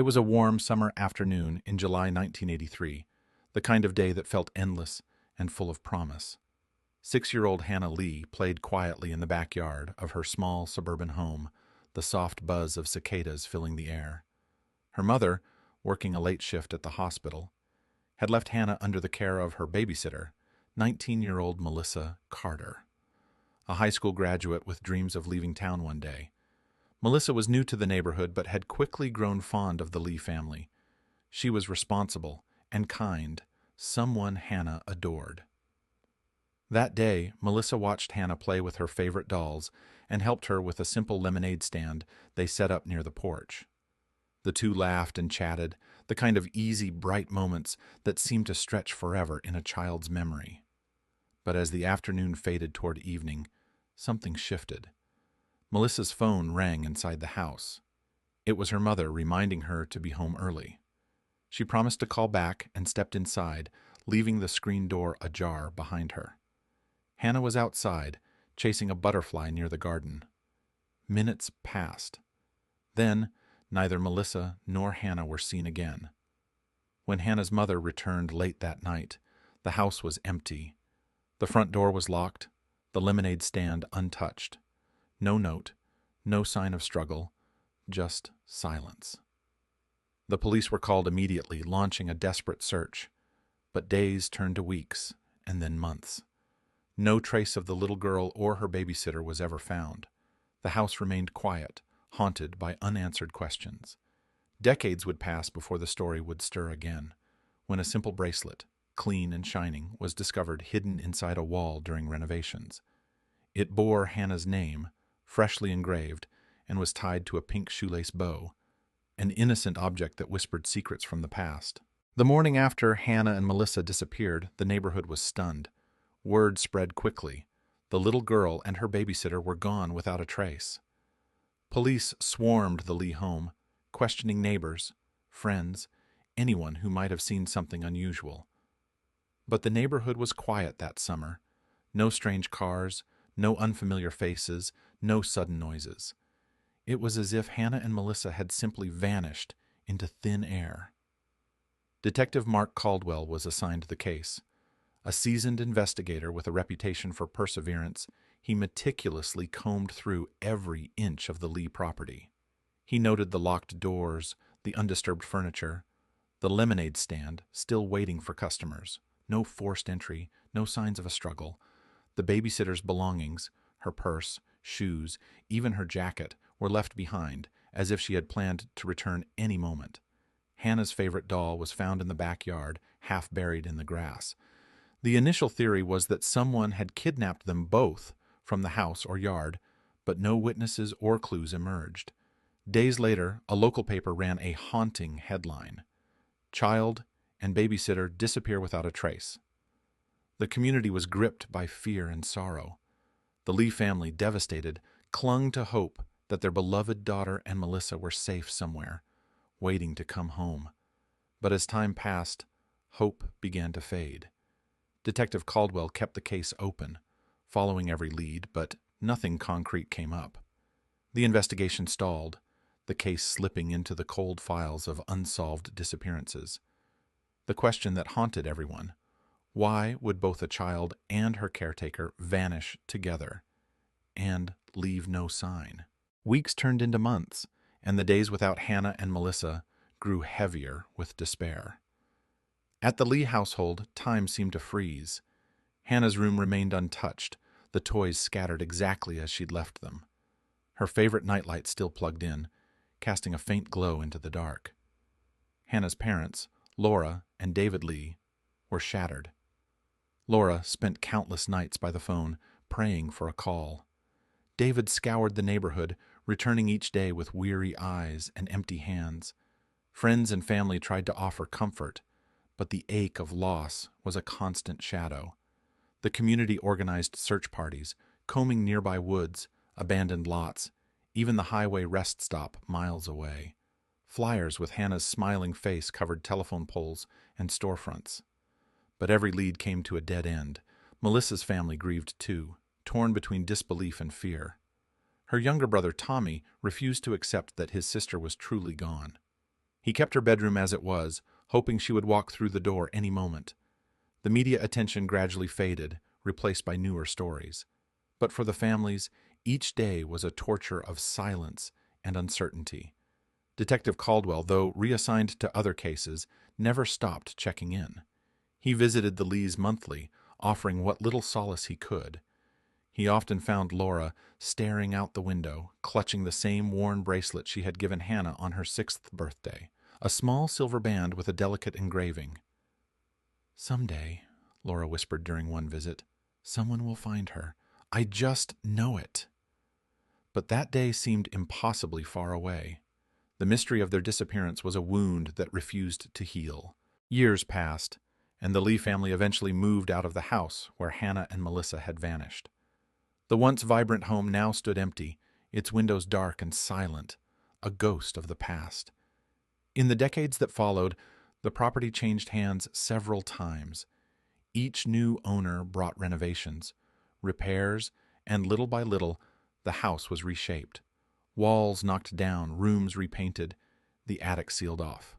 It was a warm summer afternoon in July 1983, the kind of day that felt endless and full of promise. 6-year-old Hannah Lee played quietly in the backyard of her small suburban home, the soft buzz of cicadas filling the air. Her mother, working a late shift at the hospital, had left Hannah under the care of her babysitter, 19-year-old Melissa Carter, a high school graduate with dreams of leaving town one day. Melissa was new to the neighborhood but had quickly grown fond of the Lee family. She was responsible and kind, someone Hannah adored. That day, Melissa watched Hannah play with her favorite dolls and helped her with a simple lemonade stand they set up near the porch. The two laughed and chatted, the kind of easy, bright moments that seemed to stretch forever in a child's memory. But as the afternoon faded toward evening, something shifted. Melissa's phone rang inside the house. It was her mother reminding her to be home early. She promised to call back and stepped inside, leaving the screen door ajar behind her. Hannah was outside, chasing a butterfly near the garden. Minutes passed. Then, neither Melissa nor Hannah were seen again. When Hannah's mother returned late that night, the house was empty. The front door was locked, the lemonade stand untouched. No note, no sign of struggle, just silence. The police were called immediately, launching a desperate search. But days turned to weeks, and then months. No trace of the little girl or her babysitter was ever found. The house remained quiet, haunted by unanswered questions. Decades would pass before the story would stir again, when a simple bracelet, clean and shining, was discovered hidden inside a wall during renovations. It bore Hannah's name, freshly engraved, and was tied to a pink shoelace bow, an innocent object that whispered secrets from the past. The morning after Hannah and Melissa disappeared, the neighborhood was stunned. Word spread quickly. The little girl and her babysitter were gone without a trace. Police swarmed the Lee home, questioning neighbors, friends, anyone who might have seen something unusual. But the neighborhood was quiet that summer. No strange cars, no unfamiliar faces, no sudden noises. It was as if Hannah and Melissa had simply vanished into thin air. Detective Mark Caldwell was assigned the case. A seasoned investigator with a reputation for perseverance, he meticulously combed through every inch of the Lee property. He noted the locked doors, the undisturbed furniture, the lemonade stand still waiting for customers. No forced entry, no signs of a struggle. The babysitter's belongings, her purse, shoes, even her jacket, were left behind, as if she had planned to return any moment. Hannah's favorite doll was found in the backyard, half buried in the grass. The initial theory was that someone had kidnapped them both from the house or yard, but no witnesses or clues emerged. Days later, a local paper ran a haunting headline: "Child and babysitter disappear without a trace." The community was gripped by fear and sorrow. The Lee family, devastated, clung to hope that their beloved daughter and Melissa were safe somewhere, waiting to come home. But as time passed, hope began to fade. Detective Caldwell kept the case open, following every lead, but nothing concrete came up. The investigation stalled, the case slipping into the cold files of unsolved disappearances. The question that haunted everyone: why would both a child and her caretaker vanish together and leave no sign? Weeks turned into months, and the days without Hannah and Melissa grew heavier with despair. At the Lee household, time seemed to freeze. Hannah's room remained untouched, the toys scattered exactly as she'd left them. Her favorite nightlight still plugged in, casting a faint glow into the dark. Hannah's parents, Laura and David Lee, were shattered. Laura spent countless nights by the phone, praying for a call. David scoured the neighborhood, returning each day with weary eyes and empty hands. Friends and family tried to offer comfort, but the ache of loss was a constant shadow. The community organized search parties, combing nearby woods, abandoned lots, even the highway rest stop miles away. Flyers with Hannah's smiling face covered telephone poles and storefronts. But every lead came to a dead end. Melissa's family grieved too, torn between disbelief and fear. Her younger brother Tommy refused to accept that his sister was truly gone. He kept her bedroom as it was, hoping she would walk through the door any moment. The media attention gradually faded, replaced by newer stories. But for the families, each day was a torture of silence and uncertainty. Detective Caldwell, though reassigned to other cases, never stopped checking in. He visited the Lees monthly, offering what little solace he could. He often found Laura staring out the window, clutching the same worn bracelet she had given Hannah on her 6th birthday, a small silver band with a delicate engraving. "Someday," Laura whispered during one visit, "someone will find her. I just know it." But that day seemed impossibly far away. The mystery of their disappearance was a wound that refused to heal. Years passed, and the Lee family eventually moved out of the house where Hannah and Melissa had vanished. The once vibrant home now stood empty, its windows dark and silent, a ghost of the past. In the decades that followed, the property changed hands several times. Each new owner brought renovations, repairs, and little by little, the house was reshaped. Walls knocked down, rooms repainted, the attic sealed off.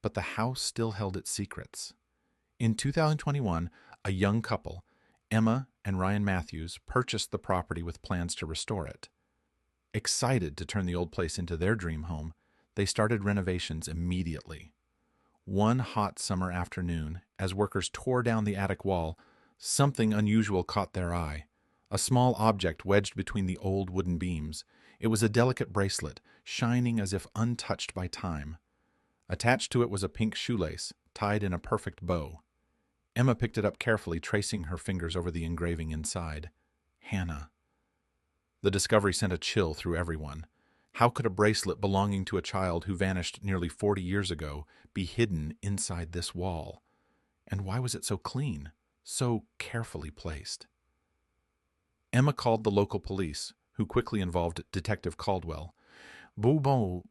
But the house still held its secrets. In 2021, a young couple, Emma and Ryan Matthews, purchased the property with plans to restore it. Excited to turn the old place into their dream home, they started renovations immediately. One hot summer afternoon, as workers tore down the attic wall, something unusual caught their eye. A small object wedged between the old wooden beams. It was a delicate bracelet, shining as if untouched by time. Attached to it was a pink shoelace, tied in a perfect bow. Emma picked it up carefully, tracing her fingers over the engraving inside. Hannah. The discovery sent a chill through everyone. How could a bracelet belonging to a child who vanished nearly 40 years ago be hidden inside this wall? And why was it so clean, so carefully placed? Emma called the local police, who quickly involved Detective Caldwell. Boubon,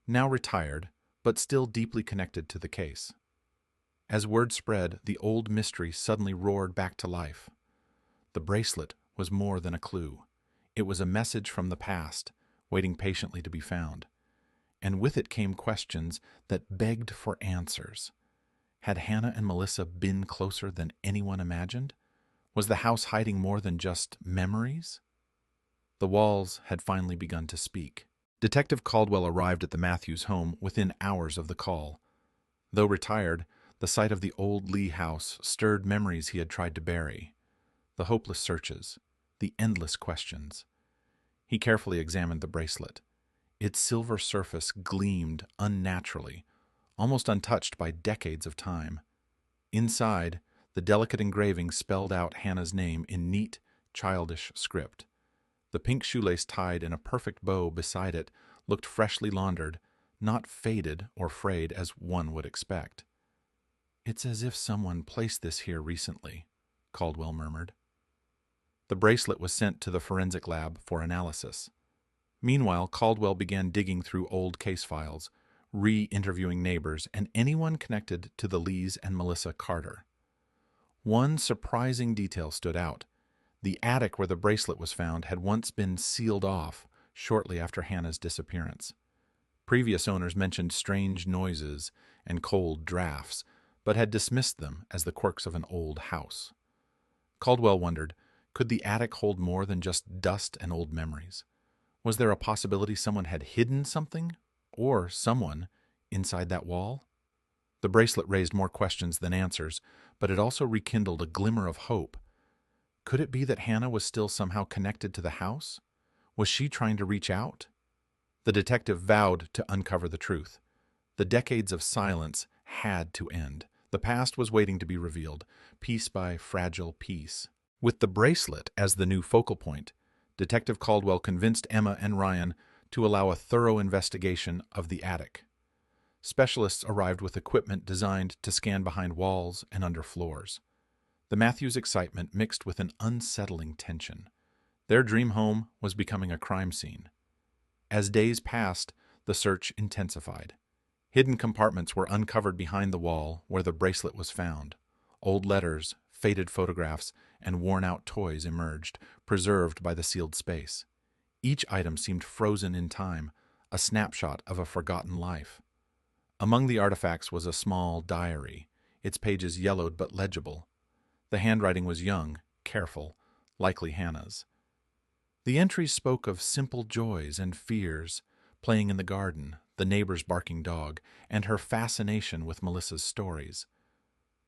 now retired, but still deeply connected to the case. As word spread, the old mystery suddenly roared back to life. The bracelet was more than a clue. It was a message from the past, waiting patiently to be found. And with it came questions that begged for answers. Had Hannah and Melissa been closer than anyone imagined? Was the house hiding more than just memories? The walls had finally begun to speak. Detective Caldwell arrived at the Matthews home within hours of the call. Though retired, the sight of the old Lee house stirred memories he had tried to bury. The hopeless searches, the endless questions. He carefully examined the bracelet. Its silver surface gleamed unnaturally, almost untouched by decades of time. Inside, the delicate engraving spelled out Hannah's name in neat, childish script. The pink shoelace tied in a perfect bow beside it looked freshly laundered, not faded or frayed as one would expect. "It's as if someone placed this here recently," Caldwell murmured. The bracelet was sent to the forensic lab for analysis. Meanwhile, Caldwell began digging through old case files, re-interviewing neighbors and anyone connected to the Lees and Melissa Carter. One surprising detail stood out. The attic where the bracelet was found had once been sealed off shortly after Hannah's disappearance. Previous owners mentioned strange noises and cold drafts, but had dismissed them as the quirks of an old house. Caldwell wondered, could the attic hold more than just dust and old memories? Was there a possibility someone had hidden something, or someone, inside that wall? The bracelet raised more questions than answers, but it also rekindled a glimmer of hope. Could it be that Hannah was still somehow connected to the house? Was she trying to reach out? The detective vowed to uncover the truth. The decades of silence had to end. The past was waiting to be revealed, piece by fragile piece. With the bracelet as the new focal point, Detective Caldwell convinced Emma and Ryan to allow a thorough investigation of the attic. Specialists arrived with equipment designed to scan behind walls and under floors. The Matthews' excitement mixed with an unsettling tension. Their dream home was becoming a crime scene. As days passed, the search intensified. Hidden compartments were uncovered behind the wall where the bracelet was found. Old letters, faded photographs, and worn-out toys emerged, preserved by the sealed space. Each item seemed frozen in time, a snapshot of a forgotten life. Among the artifacts was a small diary, its pages yellowed but legible. The handwriting was young, careful, likely Hannah's. The entries spoke of simple joys and fears, playing in the garden, the neighbor's barking dog, and her fascination with Melissa's stories.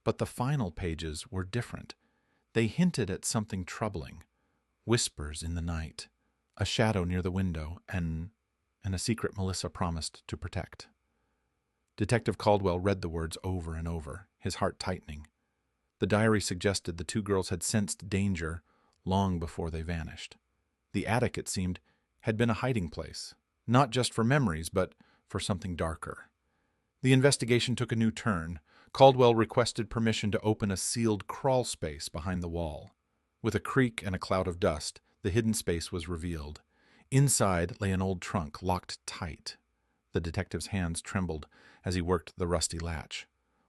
But the final pages were different. They hinted at something troubling. Whispers in the night, a shadow near the window, and a secret Melissa promised to protect. Detective Caldwell read the words over and over, his heart tightening. The diary suggested the two girls had sensed danger long before they vanished. The attic, it seemed, had been a hiding place, not just for memories, but for something darker. The investigation took a new turn. Caldwell requested permission to open a sealed crawl space behind the wall. With a creak and a cloud of dust, the hidden space was revealed. Inside lay an old trunk, locked tight. The detective's hands trembled as he worked the rusty latch.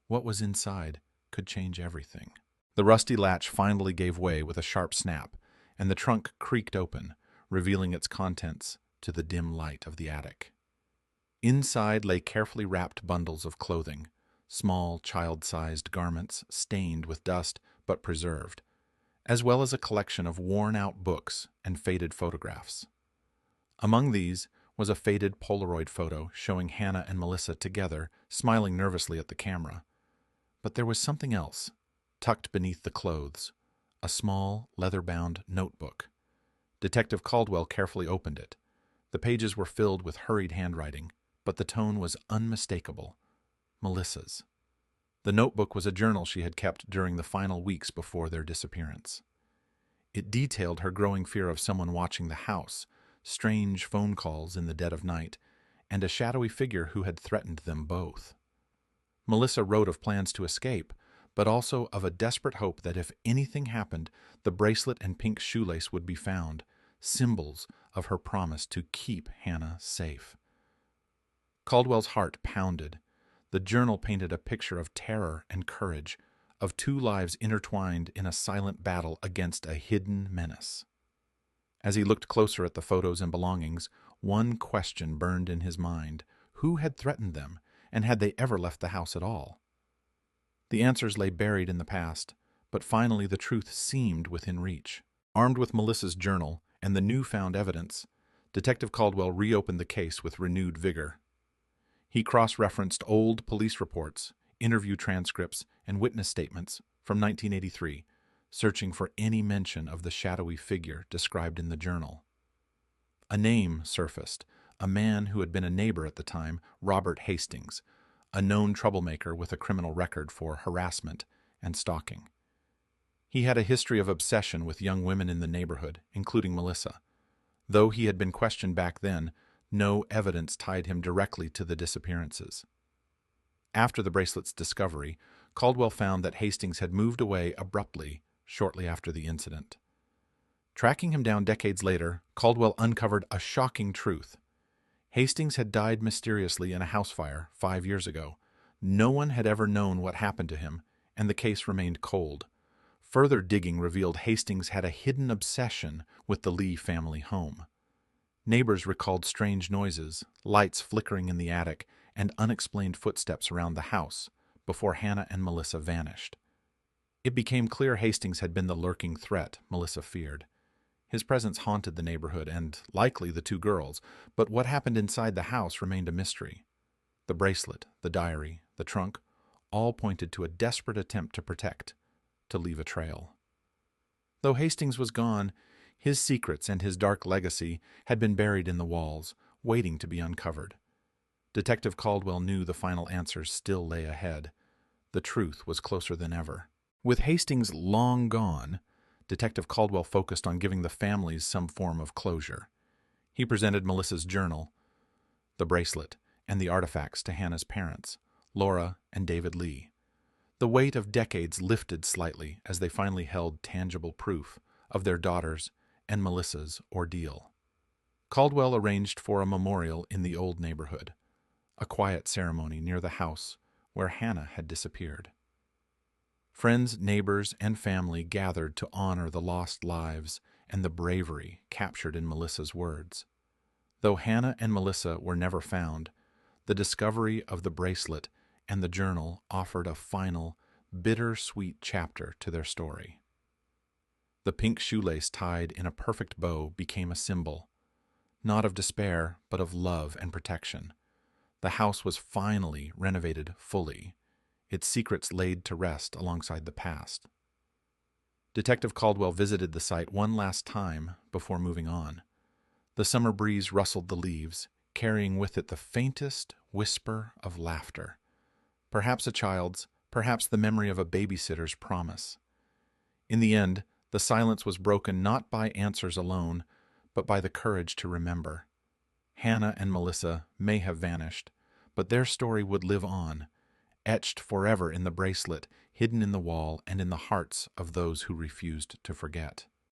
What was inside could change everything. The rusty latch finally gave way with a sharp snap, and the trunk creaked open, revealing its contents to the dim light of the attic. Inside lay carefully wrapped bundles of clothing, small, child-sized garments stained with dust but preserved, as well as a collection of worn-out books and faded photographs. Among these was a faded Polaroid photo showing Hannah and Melissa together, smiling nervously at the camera. But there was something else, tucked beneath the clothes, a small, leather-bound notebook. Detective Caldwell carefully opened it. The pages were filled with hurried handwriting, but the tone was unmistakable. Melissa's. The notebook was a journal she had kept during the final weeks before their disappearance. It detailed her growing fear of someone watching the house, strange phone calls in the dead of night, and a shadowy figure who had threatened them both. Melissa wrote of plans to escape, but also of a desperate hope that if anything happened, the bracelet and pink shoelace would be found, symbols of her promise to keep Hannah safe. Caldwell's heart pounded. The journal painted a picture of terror and courage, of two lives intertwined in a silent battle against a hidden menace. As he looked closer at the photos and belongings, one question burned in his mind. Who had threatened them, and had they ever left the house at all? The answers lay buried in the past, but finally the truth seemed within reach. Armed with Melissa's journal and the newfound evidence, Detective Caldwell reopened the case with renewed vigor. He cross-referenced old police reports, interview transcripts, and witness statements from 1983, searching for any mention of the shadowy figure described in the journal. A name surfaced, a man who had been a neighbor at the time, Robert Hastings, a known troublemaker with a criminal record for harassment and stalking. He had a history of obsession with young women in the neighborhood, including Melissa. Though he had been questioned back then, no evidence tied him directly to the disappearances. After the bracelet's discovery, Caldwell found that Hastings had moved away abruptly shortly after the incident. Tracking him down decades later, Caldwell uncovered a shocking truth. Hastings had died mysteriously in a house fire 5 years ago. No one had ever known what happened to him, and the case remained cold. Further digging revealed Hastings had a hidden obsession with the Lee family home. Neighbors recalled strange noises, lights flickering in the attic, and unexplained footsteps around the house before Hannah and Melissa vanished. It became clear Hastings had been the lurking threat Melissa feared. His presence haunted the neighborhood and, likely, the two girls, but what happened inside the house remained a mystery. The bracelet, the diary, the trunk, all pointed to a desperate attempt to protect, to leave a trail. Though Hastings was gone, his secrets and his dark legacy had been buried in the walls, waiting to be uncovered. Detective Caldwell knew the final answers still lay ahead. The truth was closer than ever. With Hastings long gone, Detective Caldwell focused on giving the families some form of closure. He presented Melissa's journal, the bracelet, and the artifacts to Hannah's parents, Laura and David Lee. The weight of decades lifted slightly as they finally held tangible proof of their daughter's and Melissa's ordeal. Caldwell arranged for a memorial in the old neighborhood, a quiet ceremony near the house where Hannah had disappeared. Friends, neighbors, and family gathered to honor the lost lives and the bravery captured in Melissa's words. Though Hannah and Melissa were never found, the discovery of the bracelet and the journal offered a final, bitter-sweet chapter to their story. The pink shoelace tied in a perfect bow became a symbol, not of despair, but of love and protection. The house was finally renovated fully, its secrets laid to rest alongside the past. Detective Caldwell visited the site one last time before moving on. The summer breeze rustled the leaves, carrying with it the faintest whisper of laughter. Perhaps a child's, perhaps the memory of a babysitter's promise. In the end, the silence was broken not by answers alone, but by the courage to remember. Hannah and Melissa may have vanished, but their story would live on, etched forever in the bracelet, hidden in the wall and in the hearts of those who refused to forget.